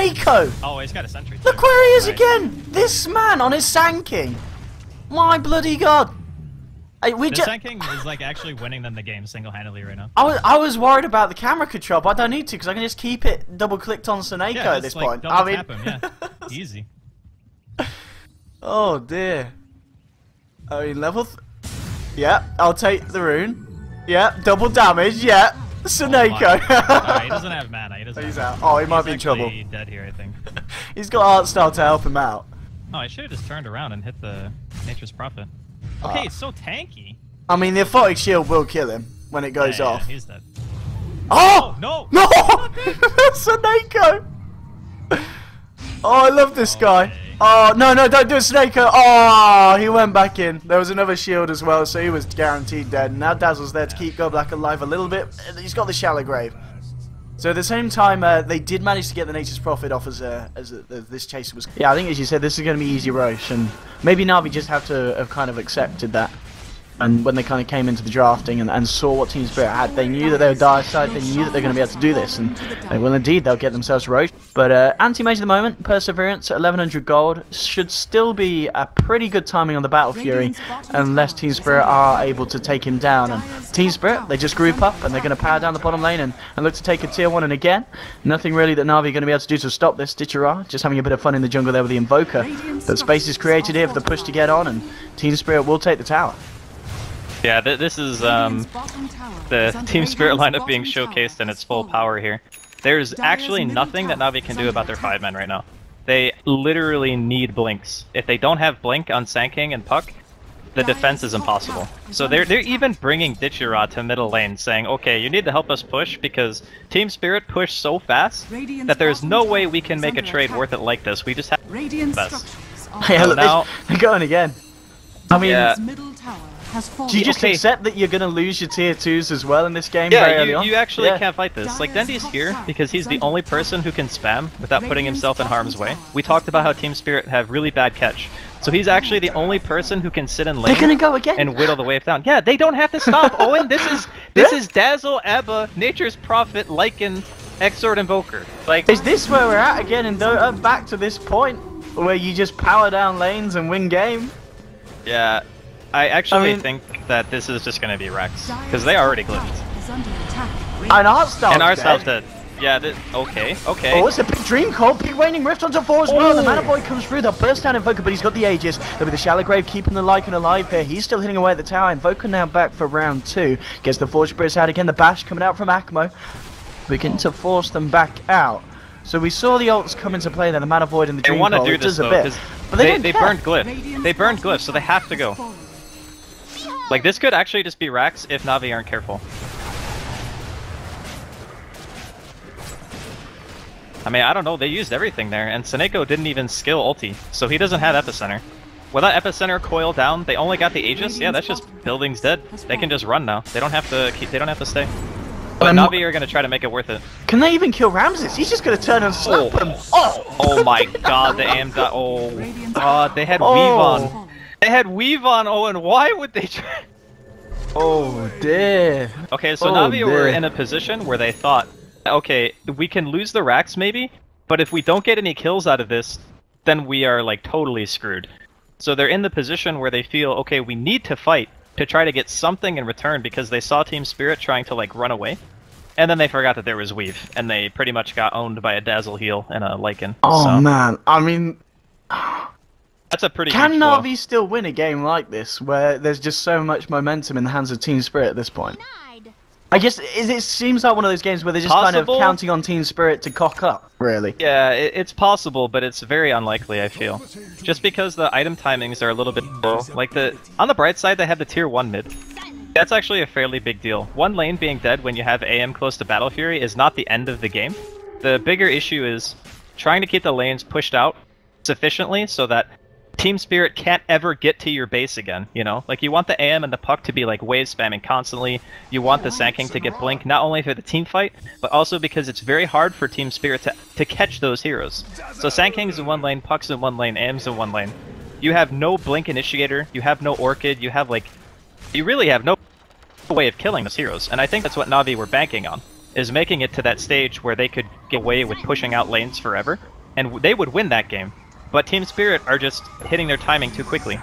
Snakeo! Oh, he's got a sentry too. Look where he is again! This man on his Sanking! My bloody god! This Sanking is like actually winning them the game single-handedly right now. I was worried about the camera control, but I don't need to because I can just keep it double-clicked on Snakeo at this point. I mean, tap him, yeah. Easy. Oh dear. I mean, level. Yeah, I'll take the rune. Yeah, double damage. Yeah, Snakeo. Oh, he doesn't have mana. He doesn't. He's have out. Oh, he might be in trouble. He's dead here, I think. He's got art style to help him out. Oh, I should have just turned around and hit the Nature's Prophet. Okay, it's so tanky. I mean, the Aphotic Shield will kill him when it goes off. Yeah, he's dead. Oh! No! No! Snakeo! Oh, I love this guy. Oh, no, don't do it, Snakeo. Oh, he went back in. There was another shield as well, so he was guaranteed dead. Now Dazzle's there to keep Goblack alive a little bit. He's got the Shallow Grave. So at the same time, they did manage to get the Nature's Prophet off as this chaser was. Yeah, I think as you said, this is going to be easy Roche, and maybe Navi just have to have kind of accepted that. And when they kind of came into the drafting and saw what TSpirit had, they knew that they were dire side, they knew that they're going to be able to do this, and well indeed, they'll get themselves Roche. But anti-major at the moment, Perseverance at 1100 gold, should still be a pretty good timing on the Battle Fury, unless TSpirit are able to take him down. And TSpirit, they just group up, and they're going to power down the bottom lane and look to take a tier 1, and again, nothing really that Navi are going to be able to do to stop this. Ditchera, just having a bit of fun in the jungle there with the Invoker. But space is created here for the push to get on, and TSpirit will take the tower. Yeah, this is the TSpirit lineup being showcased in its full power here. There's actually nothing that Navi can do about their 5 men right now. They literally need blinks. If they don't have blink on Sanking and Puck, the defense is impossible. So they're even bringing Ditchera to middle lane, saying, okay, you need to help us push because TSpirit pushed so fast that there's no way we can make a trade worth it like this. We just have the best. Yeah, look, now, they're going again. I mean, yeah. Do you just accept that you're going to lose your tier 2s as well in this game? Yeah, you actually can't fight this. Like, Dendy's here because he's the only person who can spam without putting himself in harm's way. We talked about how TSpirit have really bad catch. So he's actually the only person who can sit in lane and whittle the wave down. Yeah, they don't have to stop, Owen. This is Dazzle, Abba, Nature's Prophet, Lycan, Exort, Invoker. Like, is this where we're at again in Dota? Back to this point where you just power down lanes and win game? Yeah. I actually think that this is just going to be Rex, because they already glitched. And Artstyle's dead. Yeah, okay. Oh, it's a big Dream Call, big Waning Rift onto 4 as well. The Mana Boy comes through, they'll burst down Invoker, but he's got the Aegis. There'll be the Shallow Grave keeping the Lycan alive here. He's still hitting away at the tower. Invoker now back for round 2. Gets the Forge Spirits out again, the Bash coming out from Akmo. Begin to force them back out. So we saw the ults come into play there, the Mana Void and the Dream Call. They want to do this though, because they burned Glyph. They burned Glyph, so they have to go. Like, this could actually just be Rax if Navi aren't careful. I mean, I don't know, they used everything there, and Snakeo didn't even skill ulti, so he doesn't have Epicenter. Without Epicenter coil down, they only got the Aegis. Yeah, that's just buildings dead. They can just run now. They don't have to they don't have to stay. But Navi are gonna try to make it worth it. Can they even kill Ramses? He's just gonna turn and slap him. Oh my god, the aim got god, they had Weave on. They had Weave on, Owen. Why would they try? Oh dear. Okay, so Navi were in a position where they thought, okay, we can lose the Rax maybe, but if we don't get any kills out of this, then we are like totally screwed. So they're in the position where they feel, okay, we need to fight to try to get something in return because they saw TSpirit trying to like run away. And then they forgot that there was Weave, and they pretty much got owned by a Dazzle heal and a Lycan. Oh man, I mean... That's a pretty Can Navi still win a game like this, where there's just so much momentum in the hands of TSpirit at this point? I guess it seems like one of those games where they're just kind of counting on TSpirit to cock up, really. Yeah, it's possible, but it's very unlikely, I feel. Just because the item timings are a little bit low. Like, on the bright side, they have the tier 1 mid. That's actually a fairly big deal. One lane being dead when you have AM close to Battle Fury is not the end of the game. The bigger issue is trying to keep the lanes pushed out sufficiently so that TSpirit can't ever get to your base again, you know? Like, you want the AM and the Puck to be, like, wave spamming constantly. You want the Sanking to get Blink, not only for the team fight, but also because it's very hard for TSpirit to catch those heroes. So Sanking's in one lane, Puck's in one lane, AM's in one lane. You have no Blink Initiator, you have no Orchid, you have, like... You really have no way of killing those heroes, and I think that's what Navi were banking on. is making it to that stage where they could get away with pushing out lanes forever, and they would win that game. But TSpirit are just hitting their timing too quickly.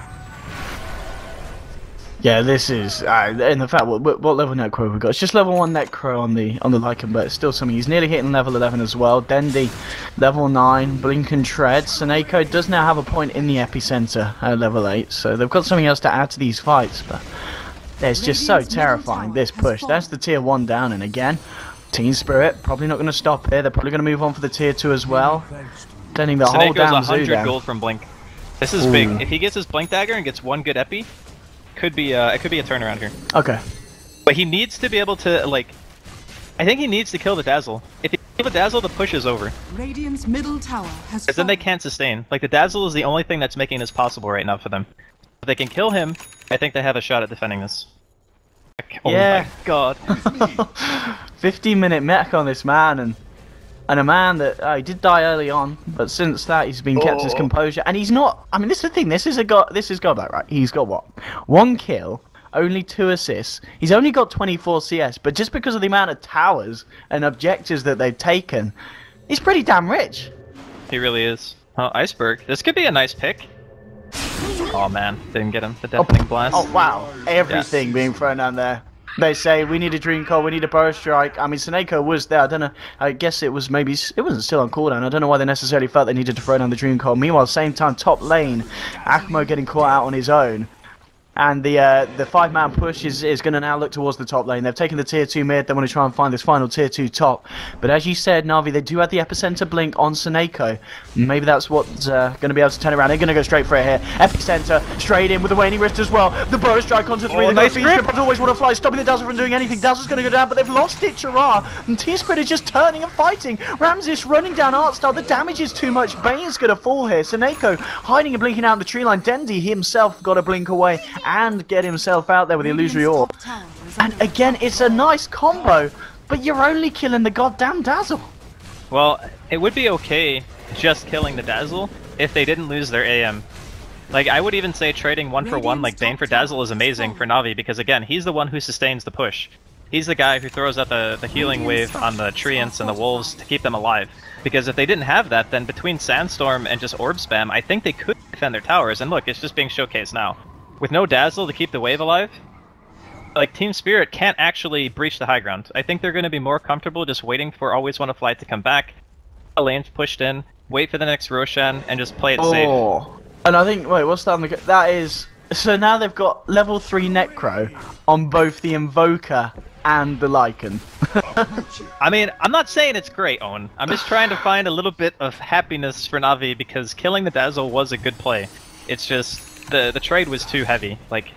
Yeah, this is, in the fact, what level Necro we got? It's just level 1 Necro on the Lycan, but it's still something. He's nearly hitting level 11 as well. Dendi, level 9, Blink and Tread. Seneko does now have a point in the epicenter at level 8, so they've got something else to add to these fights, but it's just so terrifying, this push. That's the tier 1 down, and again, TSpirit probably not going to stop here. They're probably going to move on for the tier 2 as well. Sending the whole damn zoo 100 down. gold from Blink. This is big. If he gets his Blink Dagger and gets one good epi, it could be a turnaround here. Okay. But he needs to be able to, like, I think he needs to kill the Dazzle. If he kills the Dazzle, the push is over. Radiant's middle tower has Because then they can't sustain. Like, the Dazzle is the only thing that's making this possible right now for them. If they can kill him, I think they have a shot at defending this. Oh yeah. my god. 15-minute mech on this man, and a man that he did die early on, but since that he's been kept his composure, and he's not. I mean, this is the thing. This is Godlike, right? He's got what? 1 kill, only 2 assists. He's only got 24 CS, but just because of the amount of towers and objectives that they've taken, he's pretty damn rich. He really is. Oh, Iceberg. This could be a nice pick. Oh man, didn't get him. The deafening blast. Oh wow, everything being thrown down there. They say we need a Dream Coil, we need a Burst Strike. I mean, Seneko was there. I don't know. I guess it was maybe it wasn't still on cooldown. I don't know why they necessarily felt they needed to throw down the Dream Coil. Meanwhile, same time, top lane, Akmo getting caught out on his own. And the 5-man push is going to now look towards the top lane. They've taken the tier 2 mid. They want to try and find this final tier 2 top. But as you said, Navi, they do have the epicenter blink on Seneko. Maybe that's what's going to be able to turn around. They're going to go straight for it here. Epicenter straight in with the waning wrist as well. The burrow strike onto 3. Nice grip. But always want to fly, stopping the Dazzle from doing anything. Dazzle's going to go down, but they've lost it, Chara. And TSpirit is just turning and fighting. Ramses running down Artstar. The damage is too much. Bane's going to fall here. Seneko hiding and blinking out in the tree line. Dendi himself got a blink away and get himself out there with the illusory orb. And again, it's a nice combo, but you're only killing the goddamn Dazzle. Well, it would be okay just killing the Dazzle if they didn't lose their AM. Like, I would even say trading 1 for 1 like Bane for Dazzle is amazing for Navi, because again, he's the one who sustains the push. He's the guy who throws out the healing wave on the Treants and the Wolves to keep them alive. Because if they didn't have that, then between Sandstorm and just Orb Spam, I think they could defend their towers, and look, it's just being showcased now. With no Dazzle to keep the wave alive, like, TSpirit can't actually breach the high ground. I think they're going to be more comfortable just waiting for Always Wanna Fly to come back, the lane's pushed in, wait for the next Roshan, and just play it safe. And I think, wait, what's that on the... That is... So now they've got level 3 Necro on both the Invoker and the Lycan. I mean, I'm not saying it's great, Owen. I'm just trying to find a little bit of happiness for Navi, because killing the Dazzle was a good play. It's just... The trade was too heavy. Like,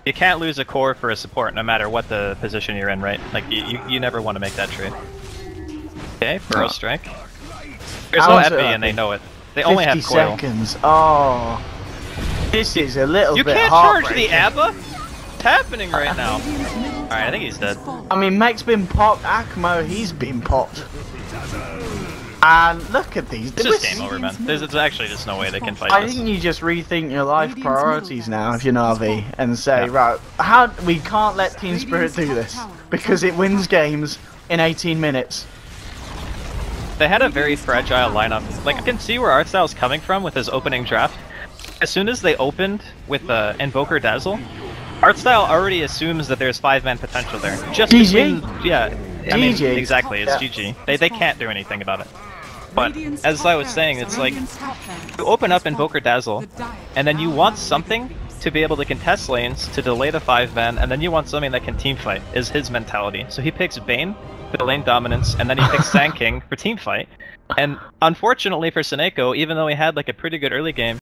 you can't lose a core for a support no matter what the position you're in, right? Like, you never want to make that trade. Okay, Burrow Strike. There's no epi and they know it. They only have coil. 50 seconds. Oh. This is a little bit You can't charge the ABBA? What's happening right now? Alright, I think he's dead. I mean, Mech's been popped. Akmo, he's been popped. And look at these. It's just game over, man. There's actually just no way they can fight I this. think you just rethink your life priorities now if you're Navi and say, right, how we can't let TSpirit do this because it wins games in 18 minutes. They had a very fragile lineup. Like, I can see where Artstyle's coming from with his opening draft. As soon as they opened with Invoker Dazzle, Artstyle already assumes that there's 5-man potential there. Just GG? Between, yeah, I mean, GG. exactly, it's GG. They can't do anything about it. But, as I was saying, it's like, you open up Invoker Dazzle, and then you want something to be able to contest lanes, to delay the 5-man, and then you want something that can teamfight, is his mentality. So he picks Bane for the lane dominance, and then he picks Sand King for teamfight. And unfortunately for Seneko, even though he had like a pretty good early game,